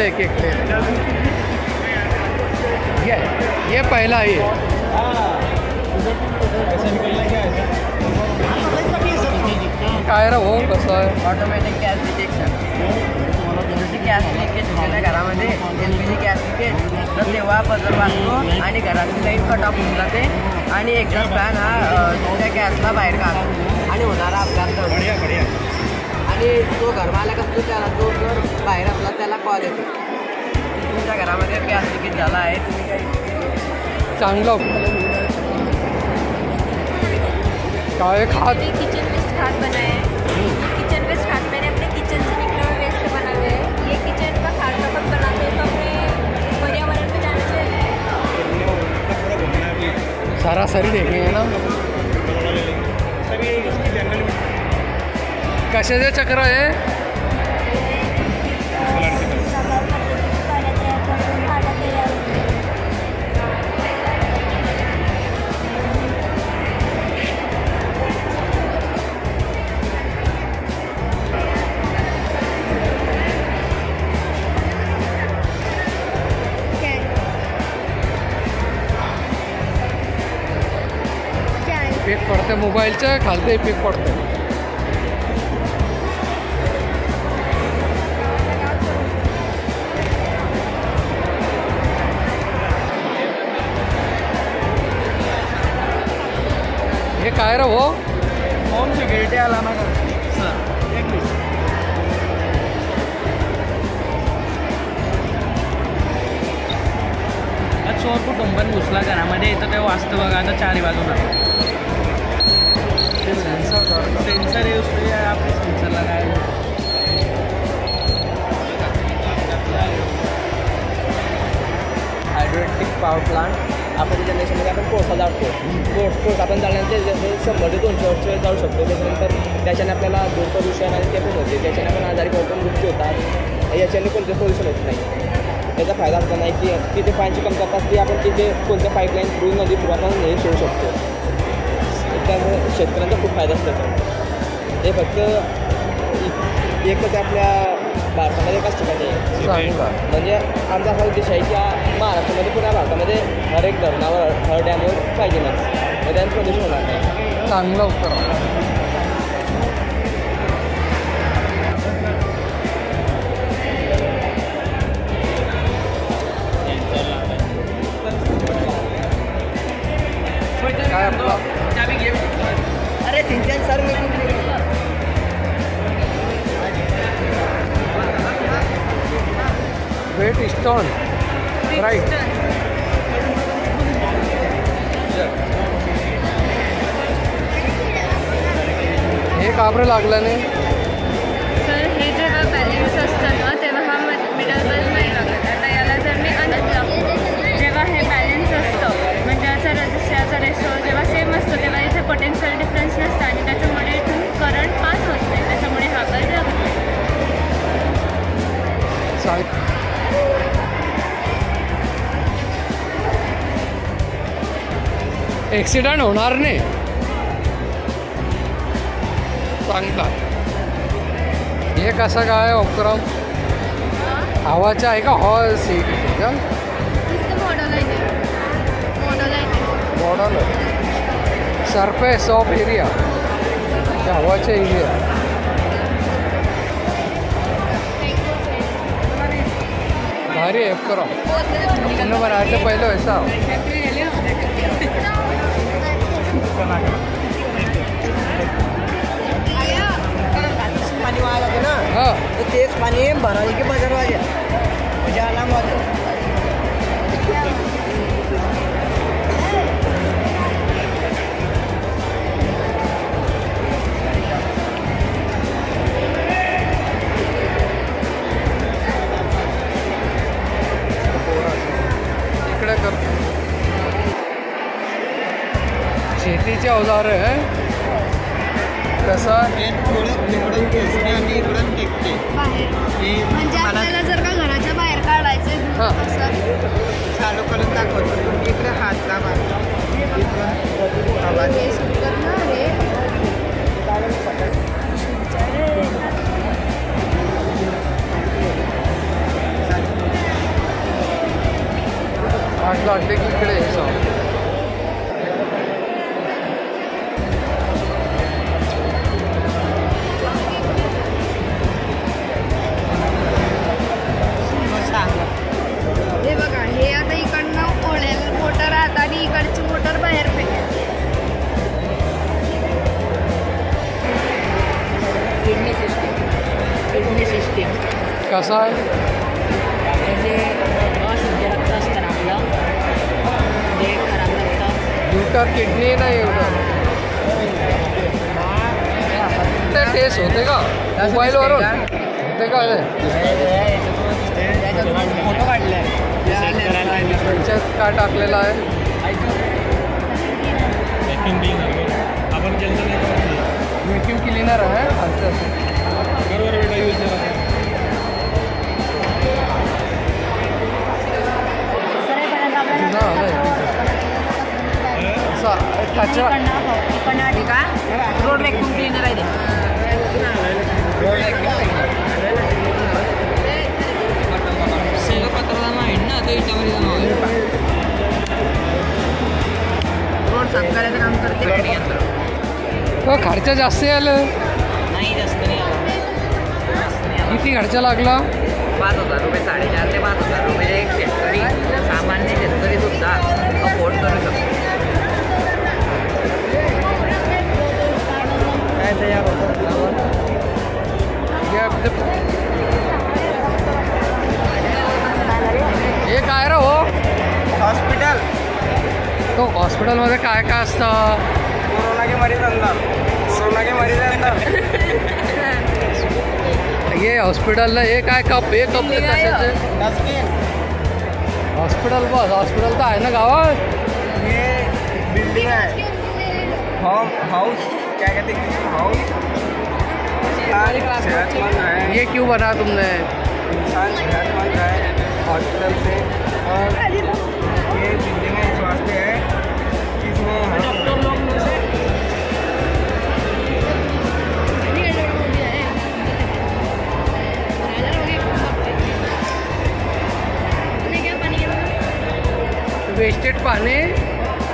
एक एक ये पहला ही है। काय रे हो कसं आहे? ऑटोमॅटिक गॅस डिटेक्शन, जसे गॅस लिकेज होते ना घरामध्ये, LPG गॅस लिकेज, तर तेव्हा बजर वाजतो आणि घराची लाईट कट ऑफ होऊन जाते आणि एक्झॉस्ट फॅन हा त्या गॅसला बाहेर काढतो आणि होणारा अपघात बढिया आणि जो घरमालक असतो त्याला, जो जर बाहेर असला त्याला कॉल येतो की तुमच्या घरामध्ये गॅस लिकेज झाला आहे, तुम्ही काही चांगलं काय खाद किचन वेस्ट खाद बनाए हैं। किचन वेस्ट खाद मैंने अपने किचन से निकले हुए वेस्ट से बनाए हैं। ये किचन का खाद का अपन बनाते हैं तो अपने पर्यावरण में जाने से सरासरी देखेंगे ना। कशाचे चक्र आहे? इफेक्ट पडते मोबाईलच्या खालते इफेक्ट पडते। हे काय रे हो? होम सिक्युरिटी आला ना सर, एक मिनिट। चोर कुटुंबन घुसला घरामध्ये तर ते वाचतं बघा आता चारी बाजूला सेंसर यूज किया आपने, सेंसर लगाया हायड्रोइलेक्ट्रिक पॉवर प्लांट। आपण जनरेशनमध्ये आपण कोळसा जाळतो, कोळसा आपण जाळल्यानंतर जसे 100 ते 200 वर्ष जाऊ शकतो। त्याच्यानंतर त्याच्याने आपल्याला धूर प्रदूषण आणि ते पण होते, त्याच्याने आपण आजारी पडून मृत्यू होतात। याच्याने कोणतं प्रदूषण होत नाही। याचा फायदा असा नाही की तिथे पाण्याची कमतरता असते, आपण तिथे कोणत्या पाईपलाईन थ्रू नदी थ्रू आपण हे सोडू शकतो। त्यामुळे शेतकऱ्यांचा खूप फायदा असतो। हे फक्त एकच आपल्या भारतामध्ये एकाच ठिकाणी आहे, म्हणजे आमचा हा उद्देश आहे की महाराष्ट्रामध्ये पुऱ्या भारतामध्ये हर एक धरणावर हर डॅमवर पाहिजे मग त्याने प्रदूषण होणार नाही। चांगलं उत्तर। काय आपला अरे सिंचन सर मी वेट स्टोन राईट। हे का बरं लागलं नाही सर? हे जेव्हा बॅलेन्स असतं ना तेव्हा हा मिडल बल्ब नाही लागत। आता याला जर मी अनंत लावतो, जेव्हा हे बॅलेन्स असतं म्हणजे याचा रजिस्टरचा रेशो जेव्हा सेम असतो तेव्हा इथे पोटेन्शियल डिफरन्स नसतं आणि त्याच्यामुळे इथून करंट पास होत नाही, त्याच्यामुळे हा बल्ब लागत नाही। ॲक्सिडेंट होणार नाही। चांगला। हे कसं काय उपक्रम हवाचा आहे का hall seat model surface of area हवाचा एरिया भारी आहे उपक्रम। बनाते पहिले वैसा पाणी वाया जाते ना, तर तेच पाणी भरायला की बाजार वाजा म्हणजे आराम वाजतो। इकडे कर शेतीचे अवजार आहे। कसं म्हणजे आपल्याला जर का घराच्या बाहेर काढायचं चालू करून दाखवतो, इकडे हात दाबा, ऐसा। हे बघा, हे आता इकडनं ओढ्याला मोटर राहत आणि इकडची मोटर बाहेर फेकायची. किडनी सिस्टीम कसा आहे? जे अशुद्ध रक्त असतं ना आपलं, जे खराब रक्त, ड्युटर किडनी नाही एवढं ते टेस्ट होते का मोबाईलवरून होते का? फोटो काढले त्याच्यात काय टाकलेलं आहे? आपण केलं नाही व्हॅक्यूम क्लिनर आहे खालचं. बरोबर बेटा यूज त्याच्या रोड व्हॅक्यूम क्लीनर आहे ते. रोड साफ करायचं काम करते. खर्च जास्त आलं. नाही जास्त नाही आला. किती खर्च लागला? 5,000 रुपये, 4,500 ते 5,000 रुपये. एक शेतकरी, सामान्य शेतकरी सुद्धा अफोर्ड करू शकतो. काय तयार होतं? हे काय रे हो? हॉस्पिटल. तो हॉस्पिटलमध्ये काय काय असतं? कोरोना के मरीज अंदर, कोरोना के मरीज अंदर. ये हॉस्पिटलला हे काय कप, हे कप कशाचे? हॉस्पिटल बस, हॉस्पिटल तर आहे ना गावात. ये बिल्डिंग है, हाउस क्या कहते हैं, हाउस. सेहतमंद है, ये क्यों बना तुमने? इंसान सेहतमंद है हॉस्पिटल से. और ये बिल्डिंग इस वास्ते है कि इसमें वेस्टेड पाणी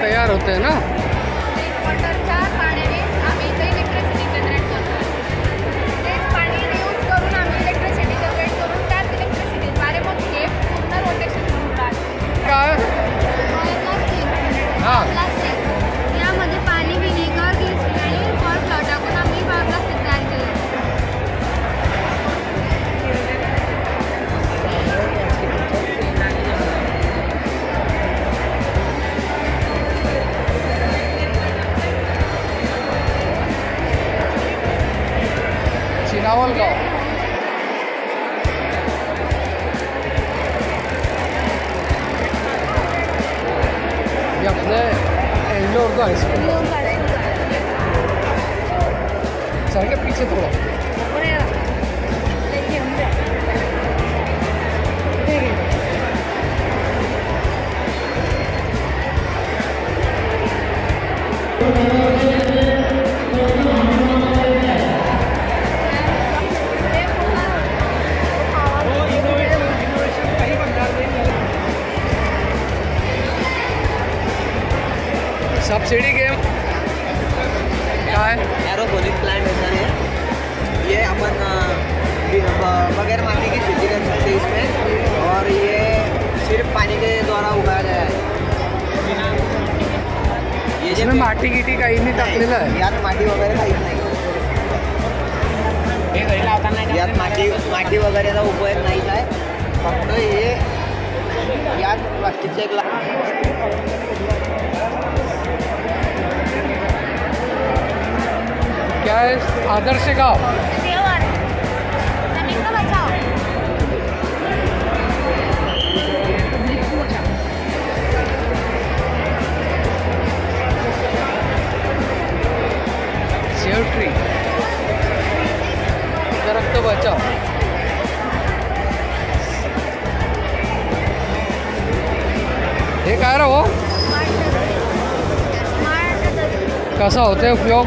तयार होते ना. वॉटरच्या पाण्याने आम्ही इथे इलेक्ट्रिसिटी जनरेट करतो. तेच पाणी यूज करून आम्ही इलेक्ट्रिसिटी जनरेट करून त्याच इलेक्ट्रिसिटीद्वारे मग हे पूर्ण रोटेशन करून राहतो. काय? हां. प्लास्टिक, यामध्ये पाणी, विनेगर, ग्लिसरीन आणि कॉर्नफ्लॉवर टाकून आम्ही प्लास्टिक तयार केलं. चिनावल गाव. ये अपने endo Urdu high school sir के पीछे थोड़ा. सबसिडी गेम काय? एरोपोनिक प्लांट होता है ये. अपन बगैर माटी की खेती कर सकते हैं इसमें. और ये सिर्फ पानी के द्वारा उगाया गया है. ये इसमें माटी गिटी काही नाही टाकलेलं आहे. यात माटी वगैरे काहीच नाही. यात माटी वगैरेचा उपयोग नाहीच आहे. फक्त हे यात प्लास्टिकचं एक क्या है? आदर्श गाव. जमीन को बचाओ. सेव ट्री, दरख्त बचाव. हे काय रे हो? कसा होते उपयोग?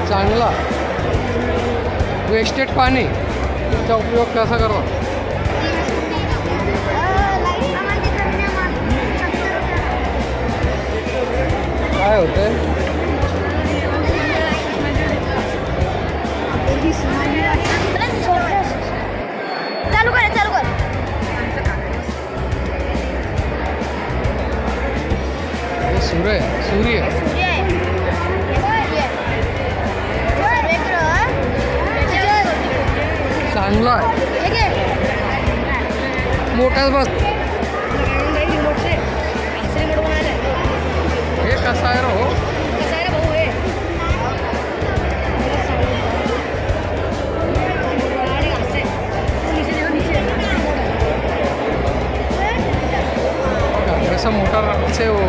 चांगला. वेस्टेड पाणी चा उपयोग कसा करतात? काय होतंय? चालू कर चालू कर. हे सूर्य सूर्य सूर्य आहे. चांगला आहे. मोठाच बस. हे कसं आहे रो? कैसा मोटा से वो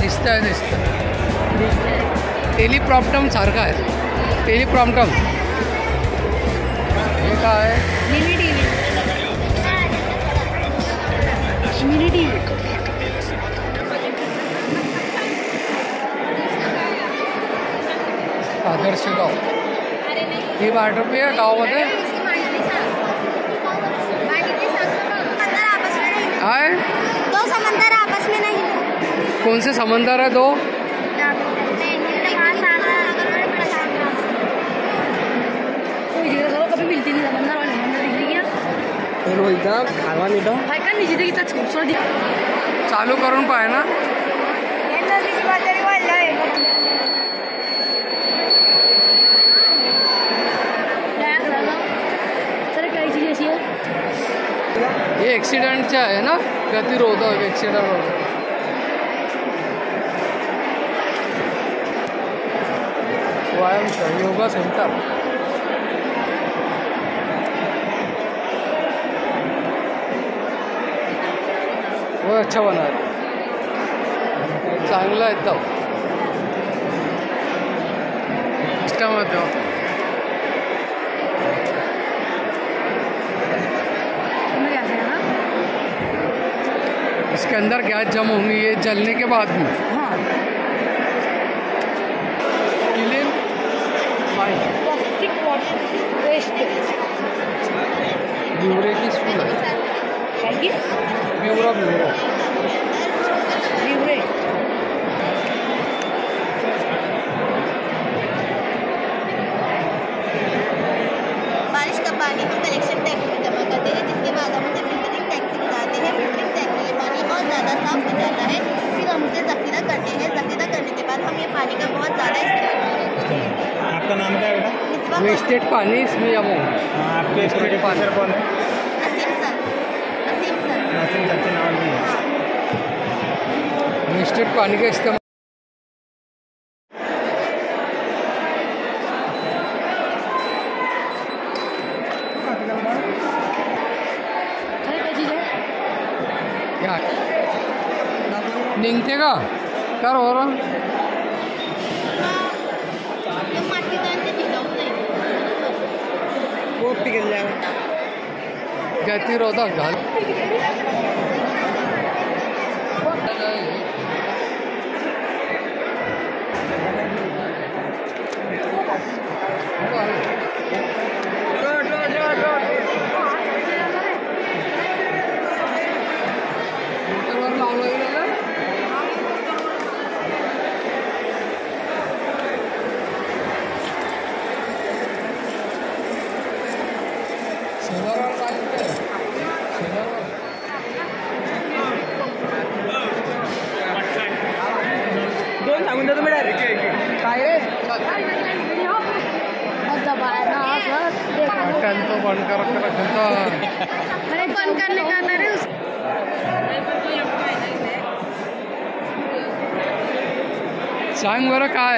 दिसतंय. टेलिप्रॉम्प्टम सारखा आहे. टेलिप्रॉम्प्टम हे काय? आदर्श गाव ही वाटपी आहे गावामध्ये. है? दो समंदर आपस में नहीं. कौन से समंदर है दो? कभी मिलती नहीं समंदर वाले खावा मिठं चालू करून पाय ना. ये एक्सीडेंटचे आहे ना, गतिरोधक एक्सीडेंट होतं. व्यायाम योगा सेंटर. वो अच्छा बना है. चांगला आहे एकदम. सिस्टम इसके अंदर गैस जम होंगी ये जलने के बाद में. हाँ. क्लीन प्लास्टिक वेस्ट ब्यूरो की स्कूल है. ब्यूरो बारिश का पानी हम कलेक्शन टैंक में जमा करते हैं, जिसके बाद हम उसे फिल्टरिंग टैंक से निकालते हैं. फिल्टरिंग टैंक में ये पानी और ज़्यादा साफ हो जाता है. फिर हम उसे ज़ख़ीरा करते हैं. ज़ख़ीरा करने के बाद हम ये पानी का बहुत ज़्यादा इस्तेमाल करते हैं. आपका नाम क्या है बेटा? वेस्टेड पानी इसमें जमा होगा. आपके स्टडी टीचर कौन है? नसीम सर. नसीम सर के नाम भी है. वेस्टेड पानी का इस्तेमाल. निघते का कर हो रहा. वो पिघल जाएगा. गतिरोधक घाल. दोन सांगून देतो मी डायरेक्ट. काय रे? ढक्कन तो बंद कर रखा. अरे बंद करने का था रे. सांग बरं काय?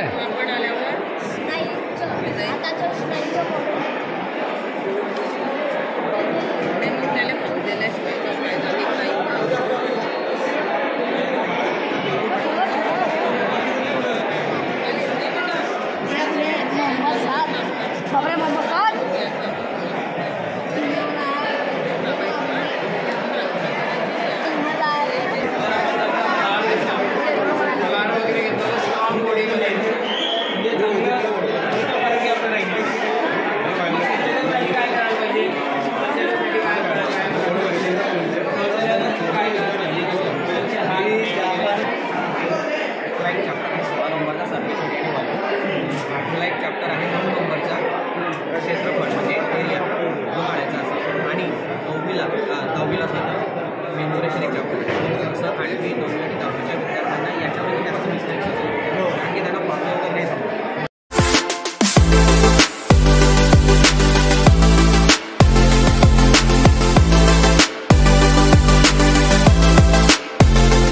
मोहम्मद साहब